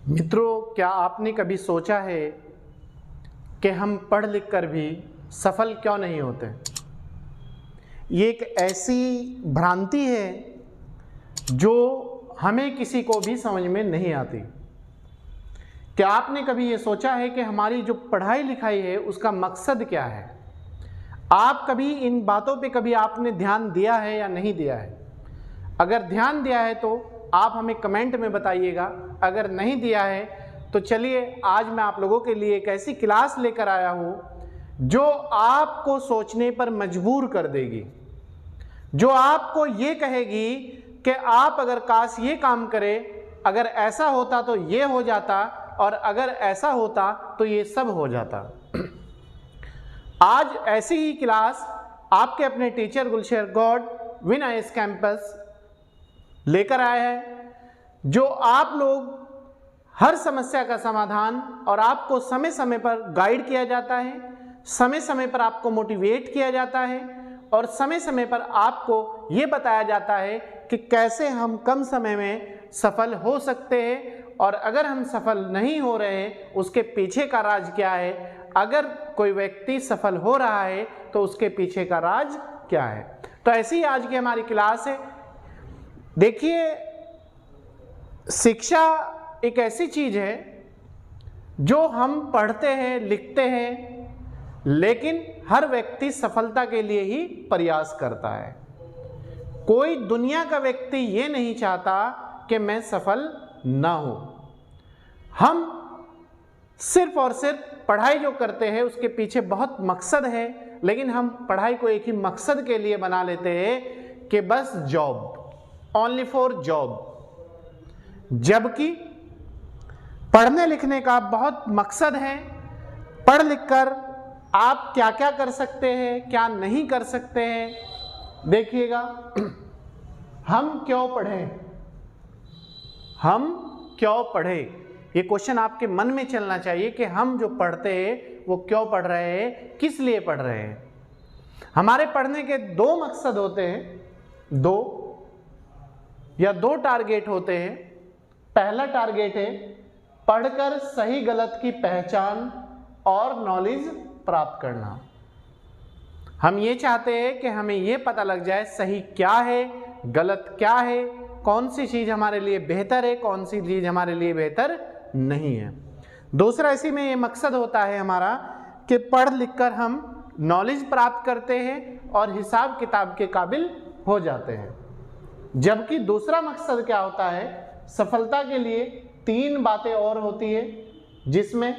मित्रों, क्या आपने कभी सोचा है कि हम पढ़ लिख कर भी सफल क्यों नहीं होते? ये एक ऐसी भ्रांति है जो हमें किसी को भी समझ में नहीं आती। क्या आपने कभी ये सोचा है कि हमारी जो पढ़ाई लिखाई है उसका मकसद क्या है? आप कभी इन बातों पे कभी आपने ध्यान दिया है या नहीं दिया है? अगर ध्यान दिया है तो आप हमें कमेंट में बताइएगा, अगर नहीं दिया है तो चलिए आज मैं आप लोगों के लिए एक ऐसी क्लास लेकर आया हूँ जो आपको सोचने पर मजबूर कर देगी, जो आपको ये कहेगी कि आप अगर काश ये काम करें, अगर ऐसा होता तो ये हो जाता और अगर ऐसा होता तो ये सब हो जाता। आज ऐसी ही क्लास आपके अपने teacher Gulsher God win-IAS campus लेकर आया है, जो आप लोग हर समस्या का समाधान और आपको समय समय पर गाइड किया जाता है, समय समय पर आपको मोटिवेट किया जाता है और समय समय पर आपको ये बताया जाता है कि कैसे हम कम समय में सफल हो सकते हैं और अगर हम सफल नहीं हो रहे हैं उसके पीछे का राज क्या है, अगर कोई व्यक्ति सफल हो रहा है तो उसके पीछे का राज क्या है। तो ऐसी ही आज की हमारी क्लास है। देखिए, शिक्षा एक ऐसी चीज है जो हम पढ़ते हैं, लिखते हैं, लेकिन हर व्यक्ति सफलता के लिए ही प्रयास करता है। कोई दुनिया का व्यक्ति ये नहीं चाहता कि मैं सफल ना हूं। हम सिर्फ और सिर्फ पढ़ाई जो करते हैं उसके पीछे बहुत मकसद है, लेकिन हम पढ़ाई को एक ही मकसद के लिए बना लेते हैं कि बस जॉब, ओनली फॉर जॉब। जबकि पढ़ने लिखने का बहुत मकसद है। पढ़ लिख कर आप क्या क्या कर सकते हैं, क्या नहीं कर सकते हैं। देखिएगा, हम क्यों पढ़ें, हम क्यों पढ़ें, ये क्वेश्चन आपके मन में चलना चाहिए कि हम जो पढ़ते हैं वो क्यों पढ़ रहे हैं, किस लिए पढ़ रहे हैं। हमारे पढ़ने के दो मकसद होते हैं, दो टारगेट होते हैं। पहला टारगेट है पढ़कर सही गलत की पहचान और नॉलेज प्राप्त करना। हम ये चाहते हैं कि हमें ये पता लग जाए सही क्या है, गलत क्या है, कौन सी चीज़ हमारे लिए बेहतर है, कौन सी चीज़ हमारे लिए बेहतर नहीं है। दूसरा इसी में ये मकसद होता है हमारा कि पढ़ लिख कर हम नॉलेज प्राप्त करते हैं और हिसाब किताब के काबिल हो जाते हैं। जबकि दूसरा मकसद क्या होता है, सफलता के लिए तीन बातें और होती है, जिसमें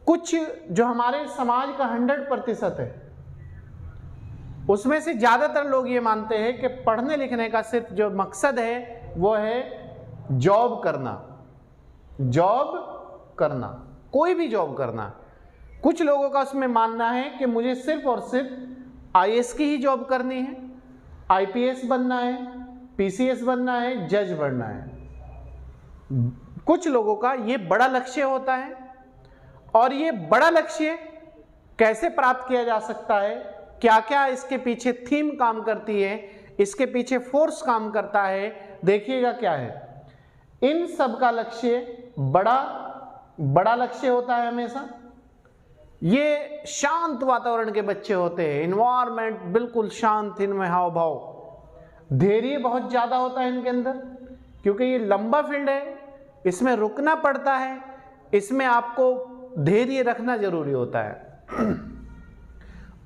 कुछ जो हमारे समाज का 100% है उसमें से ज़्यादातर लोग ये मानते हैं कि पढ़ने लिखने का सिर्फ जो मकसद है वो है जॉब करना, जॉब करना, कोई भी जॉब करना। कुछ लोगों का उसमें मानना है कि मुझे सिर्फ और सिर्फ आईएएस की ही जॉब करनी है, आईपीएस बनना है, पीसीएस बनना है, जज बनना है। कुछ लोगों का ये बड़ा लक्ष्य होता है और ये बड़ा लक्ष्य कैसे प्राप्त किया जा सकता है, क्या क्या इसके पीछे थीम काम करती है, इसके पीछे फोर्स काम करता है, देखिएगा क्या है। इन सब का लक्ष्य बड़ा लक्ष्य होता है हमेशा। ये शांत वातावरण के बच्चे होते हैं, इन्वायरमेंट बिल्कुल शांत, इनमें हाव भाव, धैर्य बहुत ज़्यादा होता है इनके अंदर, क्योंकि ये लंबा फील्ड है, इसमें रुकना पड़ता है, इसमें आपको धैर्य रखना जरूरी होता है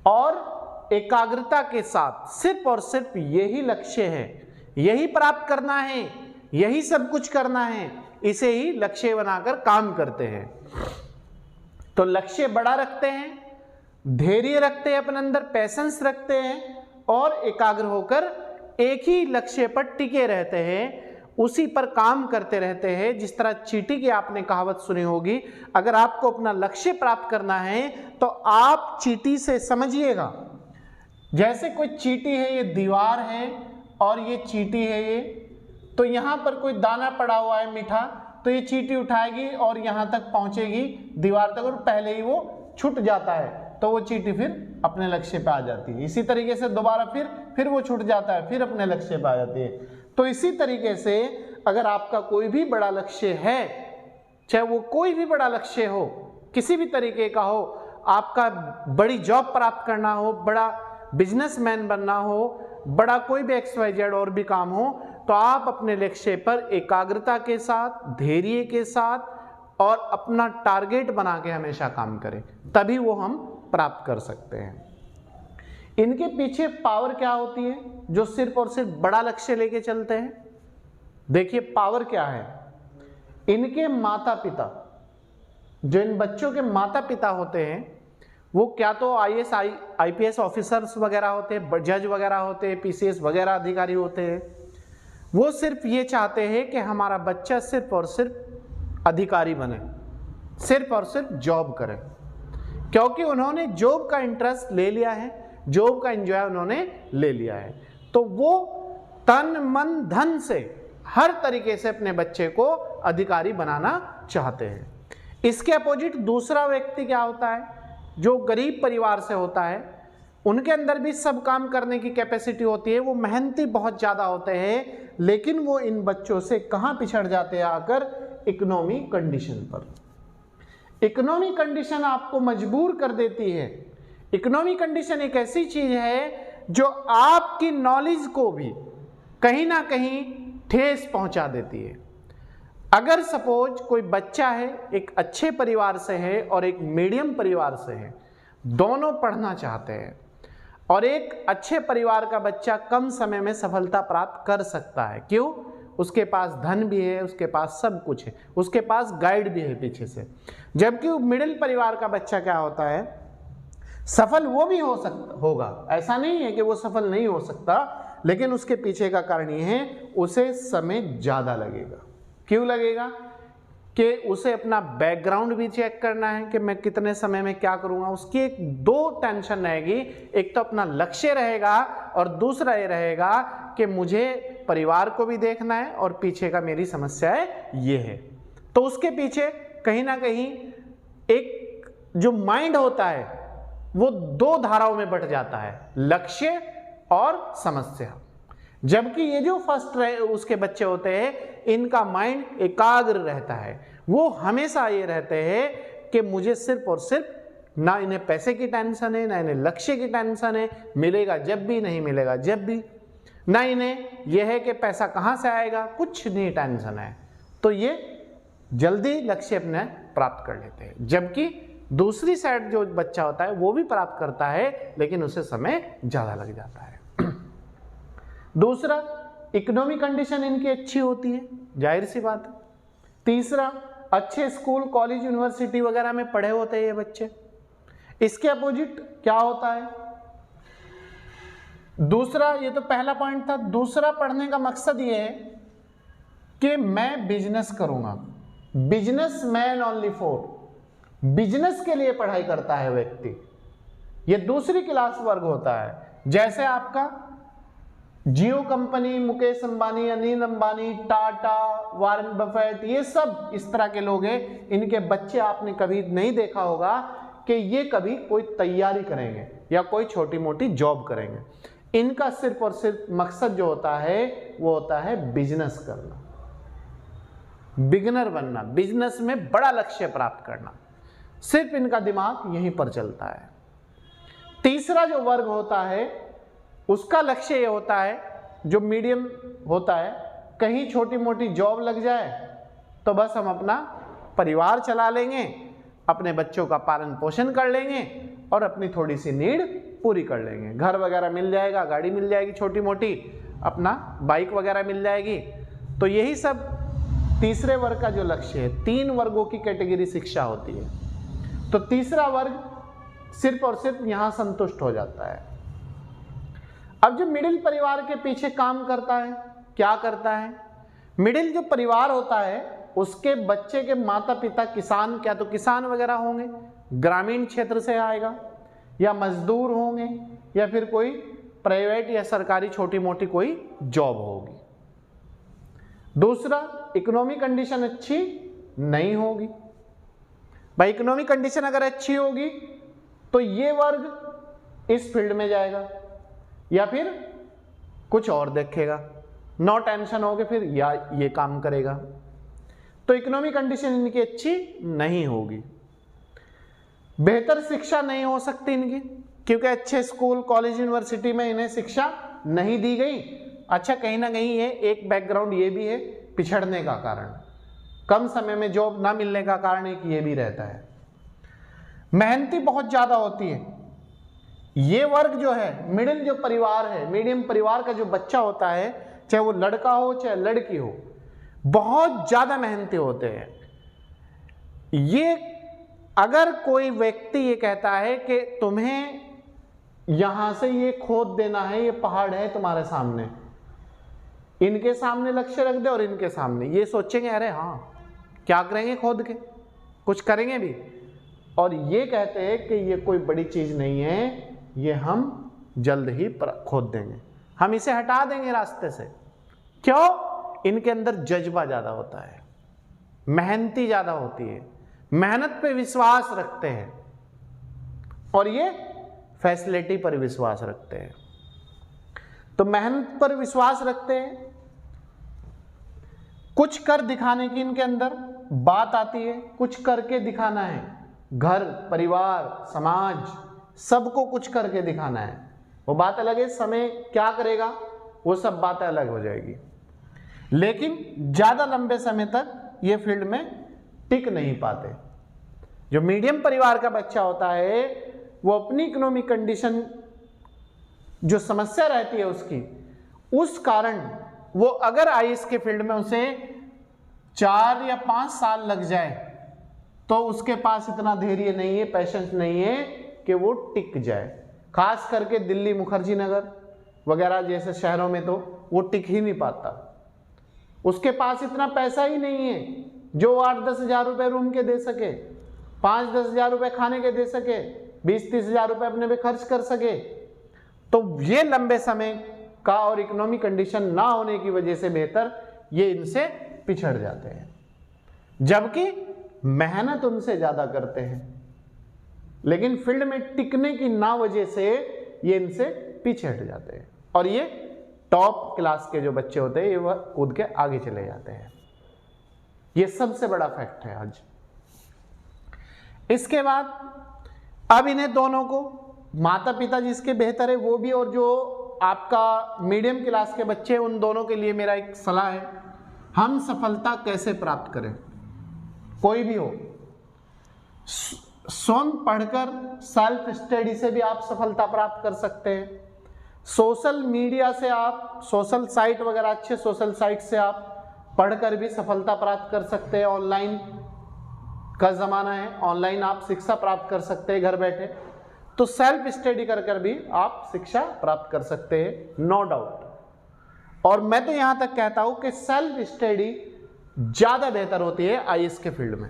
और एकाग्रता के साथ सिर्फ और सिर्फ यही लक्ष्य है, यही प्राप्त करना है, यही सब कुछ करना है, इसे ही लक्ष्य बनाकर काम करते हैं। तो लक्ष्य बड़ा रखते हैं, धैर्य रखते हैं, अपने अंदर पैशंस रखते हैं और एकाग्र होकर एक ही लक्ष्य पर टिके रहते हैं, उसी पर काम करते रहते हैं। जिस तरह चींटी की आपने कहावत सुनी होगी, अगर आपको अपना लक्ष्य प्राप्त करना है तो आप चींटी से समझिएगा, जैसे कोई चींटी है, ये दीवार है और ये चींटी है ये, तो यहाँ पर कोई दाना पड़ा हुआ है मीठा, तो ये चींटी उठाएगी और यहाँ तक पहुँचेगी दीवार तक और पहले ही वो छूट जाता है, तो वो चींटी फिर अपने लक्ष्य पे आ जाती है। इसी तरीके से दोबारा फिर वो छूट जाता है, फिर अपने लक्ष्य पे आ जाती है। तो इसी तरीके से अगर आपका कोई भी बड़ा लक्ष्य है, चाहे वो कोई भी बड़ा लक्ष्य हो, किसी भी तरीके का हो, आपका बड़ी जॉब प्राप्त करना हो, बड़ा बिजनेसमैन बनना हो, बड़ा कोई भी XYZ और भी काम हो, तो आप अपने लक्ष्य पर एकाग्रता के साथ, धैर्य के साथ और अपना टारगेट बना के हमेशा काम करें, तभी वो हम प्राप्त कर सकते हैं। इनके पीछे पावर क्या होती है जो सिर्फ और सिर्फ बड़ा लक्ष्य लेके चलते हैं? देखिए पावर क्या है। इनके माता पिता, जो इन बच्चों के माता पिता होते हैं, वो क्या तो IAS IPS ऑफिसर्स वगैरह होते हैं, जज वगैरह होते हैं, PCS वगैरह अधिकारी होते हैं। वो सिर्फ ये चाहते हैं कि हमारा बच्चा सिर्फ और सिर्फ अधिकारी बने, सिर्फ और सिर्फ जॉब करे, क्योंकि उन्होंने जॉब का इंटरेस्ट ले लिया है, जॉब का एंजॉय उन्होंने ले लिया है। तो वो तन मन धन से हर तरीके से अपने बच्चे को अधिकारी बनाना चाहते हैं। इसके अपोजिट दूसरा व्यक्ति क्या होता है, जो गरीब परिवार से होता है, उनके अंदर भी सब काम करने की कैपेसिटी होती है, वो मेहनती बहुत ज़्यादा होते हैं, लेकिन वो इन बच्चों से कहाँ पिछड़ जाते हैं आकर? इकोनॉमी कंडीशन पर। इकोनॉमी कंडीशन आपको मजबूर कर देती है। इकोनॉमी कंडीशन एक ऐसी चीज है जो आपकी नॉलेज को भी कहीं ना कहीं ठेस पहुंचा देती है। अगर सपोज कोई बच्चा है, एक अच्छे परिवार से है और एक मीडियम परिवार से है, दोनों पढ़ना चाहते हैं, और एक अच्छे परिवार का बच्चा कम समय में सफलता प्राप्त कर सकता है। क्यों? उसके पास धन भी है, उसके पास सब कुछ है, उसके पास गाइड भी है पीछे से। जबकि मिडिल परिवार का बच्चा क्या होता है, सफल वो भी होगा, ऐसा नहीं है कि वो सफल नहीं हो सकता, लेकिन उसके पीछे का कारण ये है, उसे समय ज़्यादा लगेगा। क्यों लगेगा? कि उसे अपना बैकग्राउंड भी चेक करना है कि मैं कितने समय में क्या करूँगा। उसकी एक दो टेंशन रहेगी, एक तो अपना लक्ष्य रहेगा और दूसरा ये रहेगा कि मुझे परिवार को भी देखना है और पीछे का मेरी समस्याएं ये है। तो उसके पीछे कहीं ना कहीं एक जो माइंड होता है वो दो धाराओं में बट जाता है, लक्ष्य और समस्या। जबकि ये जो फर्स्ट उसके बच्चे होते हैं, इनका माइंड एकाग्र रहता है। वो हमेशा ये रहते हैं कि मुझे सिर्फ और सिर्फ, ना इन्हें पैसे की टेंशन है, ना इन्हें लक्ष्य की टेंशन है, मिलेगा जब भी, नहीं मिलेगा जब भी, ना इन्हें यह है कि पैसा कहाँ से आएगा, कुछ नहीं टेंशन है। तो ये जल्दी लक्ष्य अपने प्राप्त कर लेते हैं। जबकि दूसरी साइड जो बच्चा होता है वो भी प्राप्त करता है, लेकिन उसे समय ज़्यादा लग जाता है। दूसरा, इकोनॉमिक कंडीशन इनकी अच्छी होती है, जाहिर सी बात है। तीसरा, अच्छे स्कूल, कॉलेज, यूनिवर्सिटी वगैरह में पढ़े होते हैं ये बच्चे। इसके अपोजिट क्या होता है? दूसरा, ये तो पहला पॉइंट था। दूसरा पढ़ने का मकसद ये है कि मैं बिजनेस करूंगा, business man only for, business के लिए पढ़ाई करता है व्यक्ति। ये दूसरी क्लास वर्ग होता है। जैसे आपका Jio company, Mukesh Ambani, Anil Ambani, Tata, Warren Buffett, ये सब इस तरह के लोग हैं। इनके बच्चे आपने कभी नहीं देखा होगा कि ये कभी कोई तैयारी करेंगे या कोई छोटी मोटी जॉब करेंगे। इनका सिर्फ और सिर्फ मकसद जो होता है वो होता है बिजनेस करना, बिगिनर बनना, बिजनेस में बड़ा लक्ष्य प्राप्त करना। सिर्फ इनका दिमाग यहीं पर चलता है। तीसरा जो वर्ग होता है उसका लक्ष्य ये होता है, जो मीडियम होता है, कहीं छोटी मोटी जॉब लग जाए तो बस हम अपना परिवार चला लेंगे, अपने बच्चों का पालन पोषण कर लेंगे और अपनी थोड़ी सी नीड पूरी कर लेंगे। घर वगैरह मिल जाएगा, गाड़ी मिल जाएगी छोटी मोटी, अपना बाइक वगैरह मिल जाएगी। तो यही सब तीसरे वर्ग का जो लक्ष्य है। 3 वर्गों की कैटेगरी शिक्षा होती है। तो तीसरा वर्ग सिर्फ और सिर्फ यहाँ संतुष्ट हो जाता है। अब जो मिडिल परिवार के पीछे काम करता है, क्या करता है? मिडिल जो परिवार होता है उसके बच्चे के माता पिता किसान, क्या तो किसान वगैरह होंगे, ग्रामीण क्षेत्र से आएगा, या मजदूर होंगे, या फिर कोई प्राइवेट या सरकारी छोटी मोटी कोई जॉब होगी। दूसरा, इकोनॉमिक कंडीशन अच्छी नहीं होगी। भाई इकोनॉमिक कंडीशन अगर अच्छी होगी तो ये वर्ग इस फील्ड में जाएगा या फिर कुछ और देखेगा। नो टेंशन हो के फिर या ये काम करेगा, तो इकोनॉमिक कंडीशन इनकी अच्छी नहीं होगी। बेहतर शिक्षा नहीं हो सकती इनकी, क्योंकि अच्छे स्कूल कॉलेज यूनिवर्सिटी में इन्हें शिक्षा नहीं दी गई। अच्छा, कहीं ना कहीं ये एक बैकग्राउंड ये भी है पिछड़ने का कारण, कम समय में जॉब ना मिलने का कारण एक ये भी रहता है। मेहनती बहुत ज्यादा होती है। ये वर्ग जो है, मिडिल जो परिवार है, मीडियम परिवार का जो बच्चा होता है, चाहे वो लड़का हो चाहे लड़की हो, बहुत ज्यादा मेहनती होते हैं। ये अगर कोई व्यक्ति ये कहता है कि तुम्हें यहां से ये खोद देना है, ये पहाड़ है तुम्हारे सामने, इनके सामने लक्ष्य रख दे और इनके सामने, ये सोचेंगे अरे हाँ क्या करेंगे खोद के, कुछ करेंगे भी, और ये कहते हैं कि ये कोई बड़ी चीज नहीं है, ये हम जल्द ही खोद देंगे, हम इसे हटा देंगे रास्ते से। क्यों? इनके अंदर जज्बा ज्यादा होता है, मेहनती ज्यादा होती है, मेहनत पे विश्वास रखते हैं, और ये फैसिलिटी पर विश्वास रखते हैं। तो मेहनत पर विश्वास रखते हैं, कुछ कर दिखाने की इनके अंदर बात आती है, कुछ करके दिखाना है, घर परिवार समाज सबको कुछ करके दिखाना है। वो बात अलग है, समय क्या करेगा वो सब बातें अलग हो जाएगी, लेकिन ज्यादा लंबे समय तक ये फील्ड में टिक नहीं पाते। जो मीडियम परिवार का बच्चा होता है वो अपनी इकोनॉमिक कंडीशन जो समस्या रहती है उसकी, उस कारण वो अगर आईएएस के फील्ड में उसे 4 या 5 साल लग जाए तो उसके पास इतना धैर्य नहीं है, पेशेंस नहीं है कि वो टिक जाए। खास करके दिल्ली मुखर्जी नगर वगैरह जैसे शहरों में तो वो टिक ही नहीं पाता, उसके पास इतना पैसा ही नहीं है जो 8-10 हज़ार रुपये रूम के दे सके, 5-10 हज़ार रुपये खाने के दे सके, 20-30 हज़ार रुपये अपने पे खर्च कर सके। तो ये लंबे समय का और इकोनॉमिक कंडीशन ना होने की वजह से बेहतर ये इनसे पिछड़ जाते हैं, जबकि मेहनत उनसे ज्यादा करते हैं, लेकिन फील्ड में टिकने की ना वजह से ये इनसे पिछड़ जाते हैं, और ये टॉप क्लास के जो बच्चे होते हैं ये वह कूद के आगे चले जाते हैं। ये सबसे बड़ा फैक्ट है आज। इसके बाद अब इन्हें दोनों को, माता पिता जिसके बेहतर है वो भी, और जो आपका मीडियम क्लास के बच्चे, उन दोनों के लिए मेरा एक सलाह है, हम सफलता कैसे प्राप्त करें। कोई भी हो, स्वयं पढ़कर सेल्फ स्टडी से भी आप सफलता प्राप्त कर सकते हैं। सोशल मीडिया से आप, सोशल साइट वगैरह, अच्छे सोशल साइट से आप पढ़कर भी सफलता प्राप्त कर सकते हैं। ऑनलाइन का ज़माना है, ऑनलाइन आप शिक्षा प्राप्त कर सकते हैं घर बैठे, तो सेल्फ स्टडी कर कर भी आप शिक्षा प्राप्त कर सकते हैं, नो डाउट। और मैं तो यहाँ तक कहता हूँ कि सेल्फ स्टडी ज़्यादा बेहतर होती है आईएएस के फील्ड में।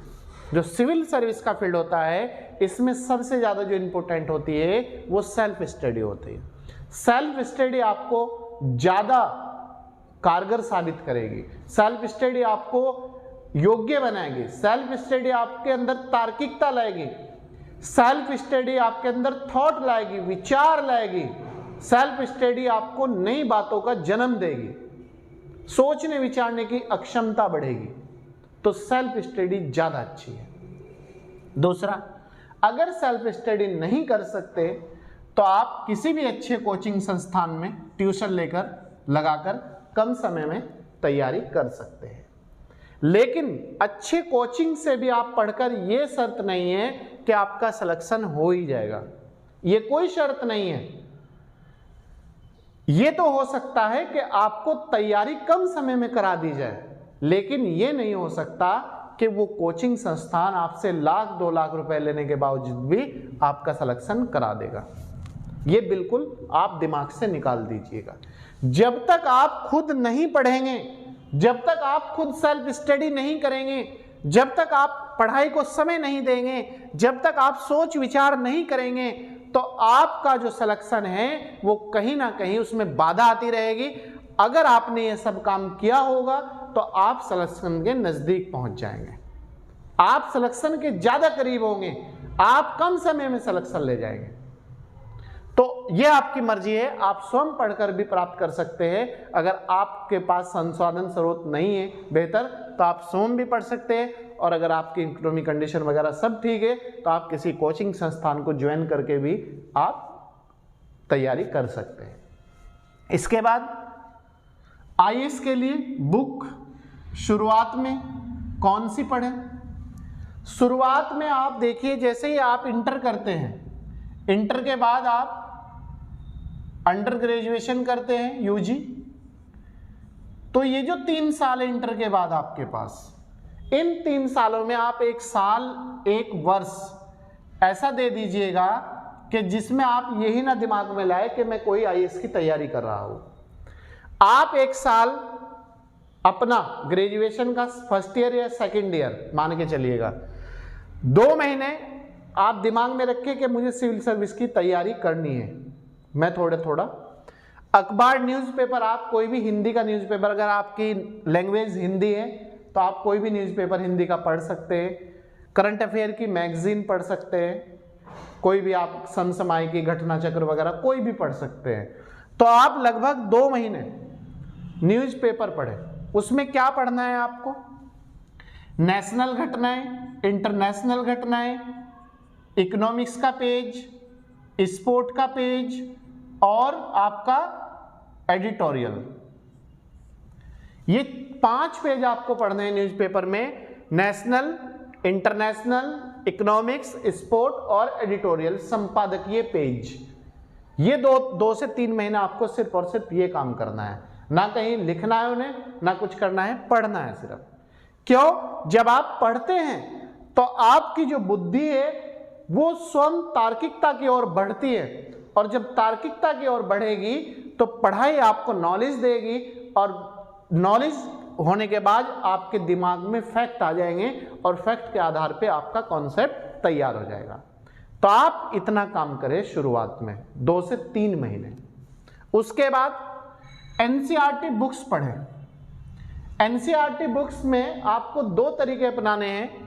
जो सिविल सर्विस का फील्ड होता है इसमें सबसे ज़्यादा जो इम्पोर्टेंट होती है वो सेल्फ स्टडी होती है। सेल्फ स्टडी आपको ज़्यादा कारगर साबित करेगी, सेल्फ स्टडी आपको योग्य बनाएगी, सेल्फ स्टडी आपके अंदर तार्किकता लाएगी, सेल्फ स्टडी आपके अंदर थॉट लाएगी, विचार लाएगी, सेल्फ स्टडी आपको नई बातों का जन्म देगी, सोचने विचारने की अक्षमता बढ़ेगी। तो सेल्फ स्टडी ज़्यादा अच्छी है। दूसरा, अगर सेल्फ स्टडी नहीं कर सकते तो आप किसी भी अच्छे कोचिंग संस्थान में ट्यूशन लेकर लगाकर कम समय में तैयारी कर सकते हैं। लेकिन अच्छे कोचिंग से भी आप पढ़कर ये शर्त नहीं है कि आपका सिलेक्शन हो ही जाएगा, ये कोई शर्त नहीं है। ये तो हो सकता है कि आपको तैयारी कम समय में करा दी जाए, लेकिन ये नहीं हो सकता कि वो कोचिंग संस्थान आपसे 1-2 लाख रुपए लेने के बावजूद भी आपका सिलेक्शन करा देगा। ये बिल्कुल आप दिमाग से निकाल दीजिएगा। जब तक आप खुद नहीं पढ़ेंगे, जब तक आप खुद सेल्फ स्टडी नहीं करेंगे, जब तक आप पढ़ाई को समय नहीं देंगे, जब तक आप सोच विचार नहीं करेंगे, तो आपका जो सिलेक्शन है वो कहीं ना कहीं उसमें बाधा आती रहेगी। अगर आपने ये सब काम किया होगा तो आप सिलेक्शन के नजदीक पहुंच जाएंगे, आप सिलेक्शन के ज्यादा करीब होंगे, आप कम समय में सिलेक्शन ले जाएंगे। तो ये आपकी मर्जी है, आप स्वयं पढ़कर भी प्राप्त कर सकते हैं। अगर आपके पास संसाधन स्रोत नहीं है बेहतर तो आप स्वयं भी पढ़ सकते हैं, और अगर आपकी इकोनॉमिक कंडीशन वगैरह सब ठीक है तो आप किसी कोचिंग संस्थान को ज्वाइन करके भी आप तैयारी कर सकते हैं। इसके बाद आईएएस के लिए बुक शुरुआत में कौन सी पढ़ें? शुरुआत में आप देखिए, जैसे ही आप इंटर करते हैं, इंटर के बाद आप अंडर ग्रेजुएशन करते हैं यूजी, तो ये जो 3 साल है इंटर के बाद आपके पास, इन 3 सालों में आप 1 साल 1 वर्ष ऐसा दे दीजिएगा कि जिसमें आप यही ना दिमाग में लाए कि मैं कोई आईएएस की तैयारी कर रहा हूं। आप 1 साल अपना ग्रेजुएशन का फर्स्ट ईयर या सेकंड ईयर मान के चलिएगा, 2 महीने आप दिमाग में रखें कि मुझे सिविल सर्विस की तैयारी करनी है। मैं थोड़ा अखबार न्यूज़पेपर, आप कोई भी हिंदी का न्यूज़पेपर, अगर आपकी लैंग्वेज हिंदी है तो आप कोई भी न्यूज़पेपर हिंदी का पढ़ सकते हैं। करंट अफेयर की मैगजीन पढ़ सकते हैं, कोई भी आप समसामयिकी, घटना चक्र वगैरह कोई भी पढ़ सकते हैं। तो आप लगभग 2 महीने न्यूज़पेपर पढ़ें। उसमें क्या पढ़ना है आपको? नेशनल घटनाएं, इंटरनेशनल घटनाएं, इकोनॉमिक्स का पेज, स्पोर्ट का पेज और आपका एडिटोरियल। ये 5 पेज आपको पढ़ने हैं न्यूज़पेपर में, नेशनल, इंटरनेशनल, इकोनॉमिक्स, स्पोर्ट और एडिटोरियल, संपादकीय पेज। ये 2 से 3 महीना आपको सिर्फ और सिर्फ ये काम करना है, ना कहीं लिखना है उन्हें, ना कुछ करना है, पढ़ना है सिर्फ। क्यों? जब आप पढ़ते हैं तो आपकी जो बुद्धि है वो स्वयं तार्किकता की ओर बढ़ती है, और जब तार्किकता की ओर बढ़ेगी तो पढ़ाई आपको नॉलेज देगी, और नॉलेज होने के बाद आपके दिमाग में फैक्ट आ जाएंगे, और फैक्ट के आधार पे आपका कॉन्सेप्ट तैयार हो जाएगा। तो आप इतना काम करें शुरुआत में 2 से 3 महीने। उसके बाद एनसीईआरटी बुक्स पढ़ें। एनसीईआरटी बुक्स में आपको 2 तरीके अपनाने हैं।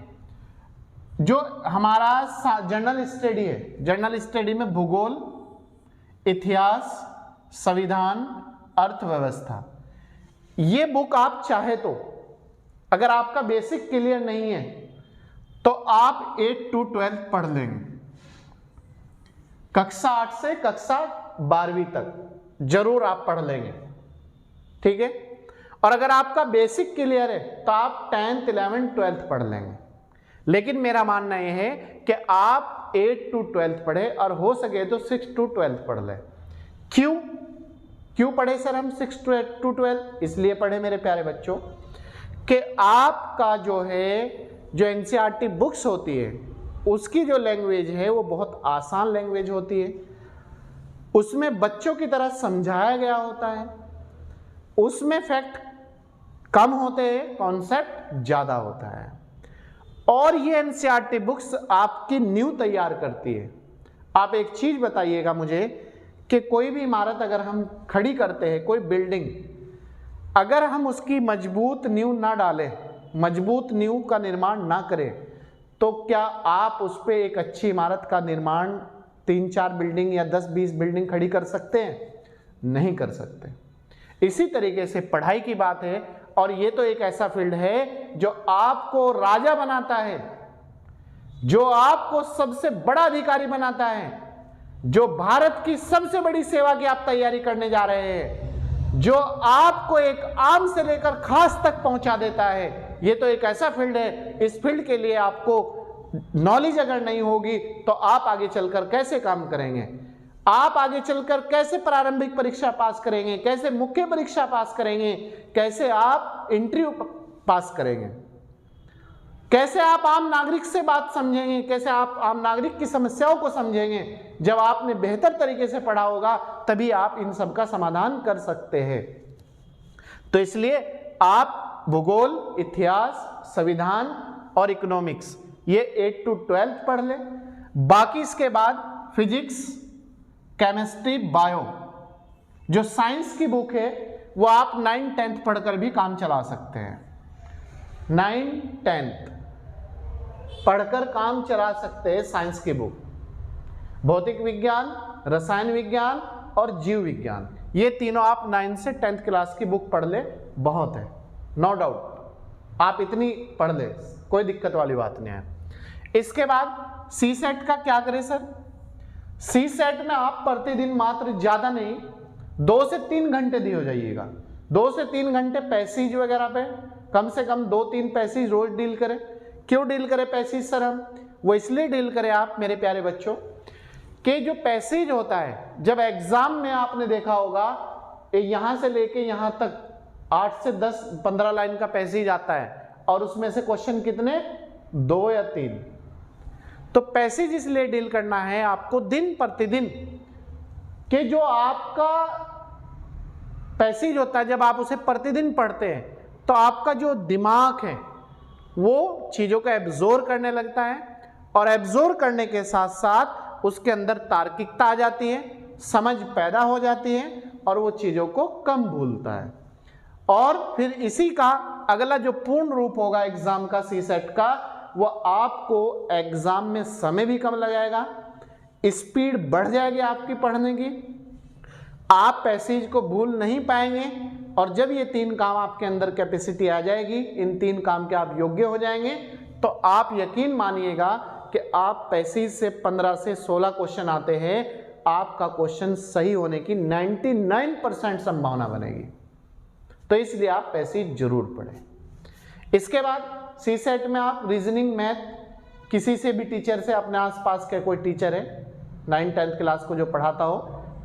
जो हमारा जनरल स्टडी है, जनरल स्टडी में भूगोल, इतिहास, संविधान, अर्थव्यवस्था, ये बुक आप चाहे तो, अगर आपका बेसिक क्लियर नहीं है तो आप 8 to 12 पढ़ लेंगे। कक्षा 8 से कक्षा 12वीं तक जरूर आप पढ़ लेंगे, ठीक है। और अगर आपका बेसिक क्लियर है तो आप 10th, 11th, 12th पढ़ लेंगे। लेकिन मेरा मानना यह है कि आप 8 to 12th पढ़े, और हो सके तो 6 to 12th पढ़ लें। क्यों पढ़े सर हम 6 to 12? इसलिए पढ़े मेरे प्यारे बच्चों कि आपका जो एनसीईआरटी बुक्स होती है उसकी जो लैंग्वेज है वो बहुत आसान लैंग्वेज होती है। उसमें बच्चों की तरह समझाया गया होता है, उसमें फैक्ट कम होते हैं, कॉन्सेप्ट ज्यादा होता है। और ये एनसीईआरटी बुक्स आपकी नींव तैयार करती है। आप एक चीज बताइएगा मुझे कि कोई भी इमारत अगर हम खड़ी करते हैं, कोई बिल्डिंग, अगर हम उसकी मजबूत नींव ना डालें, मजबूत नींव का निर्माण ना करें, तो क्या आप उस पर एक अच्छी इमारत का निर्माण 3-4 बिल्डिंग या 10-20 बिल्डिंग खड़ी कर सकते हैं? नहीं कर सकते। इसी तरीके से पढ़ाई की बात है, और ये तो एक ऐसा फील्ड है जो आपको राजा बनाता है, जो आपको सबसे बड़ा अधिकारी बनाता है, जो भारत की सबसे बड़ी सेवा की आप तैयारी करने जा रहे हैं, जो आपको एक आम से लेकर खास तक पहुंचा देता है। ये तो एक ऐसा फील्ड है, इस फील्ड के लिए आपको नॉलेज अगर नहीं होगी तो आप आगे चलकर कैसे काम करेंगे? आप आगे चलकर कैसे प्रारंभिक परीक्षा पास करेंगे, कैसे मुख्य परीक्षा पास करेंगे, कैसे आप इंटरव्यू पास करेंगे, कैसे आप आम नागरिक से बात समझेंगे, कैसे आप आम नागरिक की समस्याओं को समझेंगे? जब आपने बेहतर तरीके से पढ़ा होगा तभी आप इन सब का समाधान कर सकते हैं। तो इसलिए आप भूगोल, इतिहास, संविधान और इकोनॉमिक्स ये 8 to 12 पढ़ लें। बाकी इसके बाद फिजिक्स, केमिस्ट्री, बायो, जो साइंस की बुक है वो आप 9th, 10th पढ़कर भी काम चला सकते हैं। 9th, 10th पढ़कर काम चला सकते हैं साइंस की बुक। भौतिक विज्ञान, रसायन विज्ञान और जीव विज्ञान। ये तीनों आप 9 से 10th क्लास की बुक पढ़ ले, बहुत है, नो डाउट, आप इतनी पढ़ ले, कोई दिक्कत वाली बात नहीं है। इसके बाद सी सेट का क्या करें सर? सी सेट में आप प्रतिदिन मात्र ज़्यादा नहीं 2 से 3 घंटे दिए हो जाइएगा। 2 से 3 घंटे पैसेज वगैरह पे कम से कम 2-3 पैसेज रोज डील करें। क्यों डील करें पैसेज सर हम? वो इसलिए डील करें आप मेरे प्यारे बच्चों कि जो पैसेज होता है, जब एग्जाम में आपने देखा होगा यहां से लेके यहां तक 8 से 10-15 लाइन का पैसेज आता है और उसमें से क्वेश्चन कितने, 2 या 3। तो पैसेज इसलिए डील करना है आपको दिन प्रतिदिन कि जो आपका पैसेज होता है जब आप उसे प्रतिदिन पढ़ते हैं तो आपका जो दिमाग है वो चीज़ों को एब्जॉर्ब करने लगता है और एब्जॉर्ब करने के साथ साथ उसके अंदर तार्किकता आ जाती है, समझ पैदा हो जाती है और वो चीज़ों को कम भूलता है। और फिर इसी का अगला जो पूर्ण रूप होगा एग्जाम का सी सेट का, वो आपको एग्जाम में समय भी कम लगाएगा, स्पीड बढ़ जाएगी आपकी पढ़ने की, आप पैसेज को भूल नहीं पाएंगे और जब ये 3 काम आपके अंदर कैपेसिटी आ जाएगी, इन 3 काम के आप योग्य हो जाएंगे, तो आप यकीन मानिएगा कि आप पैसेज से 15 से 16 क्वेश्चन आते हैं, आपका क्वेश्चन सही होने की 99% संभावना बनेगी। तो इसलिए आप पैसेज जरूर पढ़ें। इसके बाद सी सेट में आप रीजनिंग, मैथ किसी से भी टीचर से, अपने आसपास के कोई टीचर है 9-10th क्लास को जो पढ़ाता हो,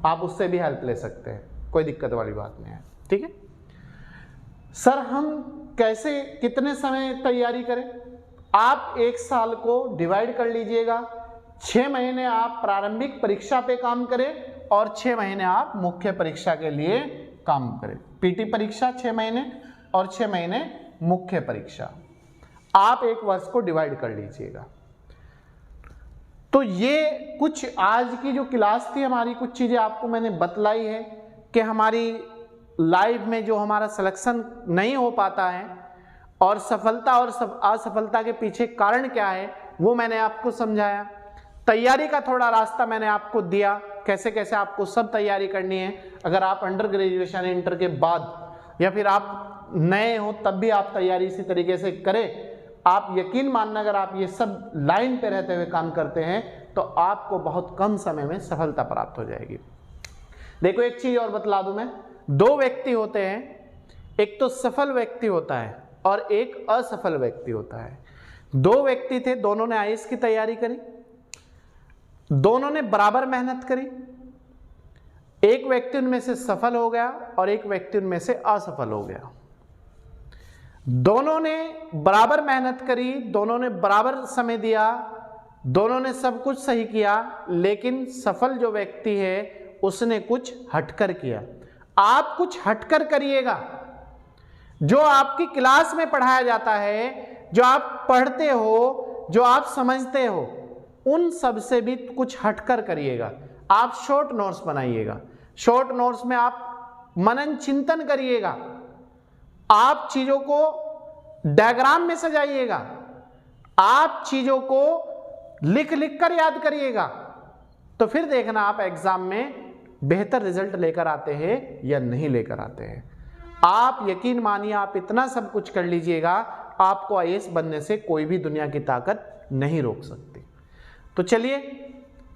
आप उससे भी हेल्प ले सकते हैं, कोई दिक्कत वाली बात नहीं है। ठीक है सर, हम कैसे कितने समय तैयारी करें? आप 1 साल को डिवाइड कर लीजिएगा, 6 महीने आप प्रारंभिक परीक्षा पे काम करें और 6 महीने आप मुख्य परीक्षा के लिए काम करें। पीटी परीक्षा 6 महीने और 6 महीने मुख्य परीक्षा, आप 1 वर्ष को डिवाइड कर लीजिएगा। तो ये कुछ आज की जो क्लास थी हमारी, कुछ चीज़ें आपको मैंने बतलाई है कि हमारी लाइफ में जो हमारा सिलेक्शन नहीं हो पाता है और सफलता और असफलता के पीछे कारण क्या है वो मैंने आपको समझाया। तैयारी का थोड़ा रास्ता मैंने आपको दिया, कैसे कैसे आपको सब तैयारी करनी है। अगर आप अंडर ग्रेजुएशन इंटर के बाद या फिर आप नए हो तब भी आप तैयारी इसी तरीके से करें। आप यकीन मानना, अगर आप ये सब लाइन पे रहते हुए काम करते हैं तो आपको बहुत कम समय में सफलता प्राप्त हो जाएगी। देखो एक चीज और बतला दूं मैं, 2 व्यक्ति होते हैं, एक तो सफल व्यक्ति होता है और एक असफल व्यक्ति होता है। 2 व्यक्ति थे, दोनों ने आईएएस की तैयारी करी, दोनों ने बराबर मेहनत करी, एक व्यक्ति उनमें से सफल हो गया और एक व्यक्ति उनमें से असफल हो गया। दोनों ने बराबर मेहनत करी, दोनों ने बराबर समय दिया, दोनों ने सब कुछ सही किया, लेकिन सफल जो व्यक्ति है उसने कुछ हटकर किया। आप कुछ हटकर करिएगा। जो आपकी क्लास में पढ़ाया जाता है, जो आप पढ़ते हो, जो आप समझते हो, उन सब से भी कुछ हटकर करिएगा। आप शॉर्ट नोट्स बनाइएगा, शॉर्ट नोट्स में आप मनन चिंतन करिएगा, आप चीजों को डायग्राम में सजाइएगा, आप चीजों को लिख लिख कर याद करिएगा। तो फिर देखना आप एग्जाम में बेहतर रिजल्ट लेकर आते हैं या नहीं लेकर आते हैं। आप यकीन मानिए, आप इतना सब कुछ कर लीजिएगा, आपको आईएएस बनने से कोई भी दुनिया की ताकत नहीं रोक सकती। तो चलिए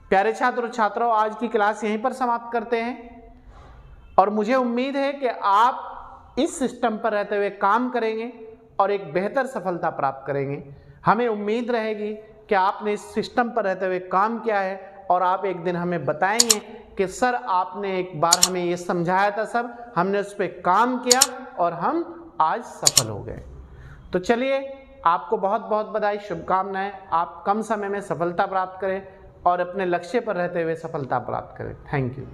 प्यारे छात्र और छात्राओं, आज की क्लास यहीं पर समाप्त करते हैं और मुझे उम्मीद है कि आप इस सिस्टम पर रहते हुए काम करेंगे और एक बेहतर सफलता प्राप्त करेंगे। हमें उम्मीद रहेगी कि आपने इस सिस्टम पर रहते हुए काम किया है और आप एक दिन हमें बताएंगे कि सर आपने एक बार हमें ये समझाया था सर, हमने उस पर काम किया और हम आज सफल हो गए। तो चलिए, आपको बहुत बहुत बधाई, शुभकामनाएं। आप कम समय में सफलता प्राप्त करें और अपने लक्ष्य पर रहते हुए सफलता प्राप्त करें। Thank you.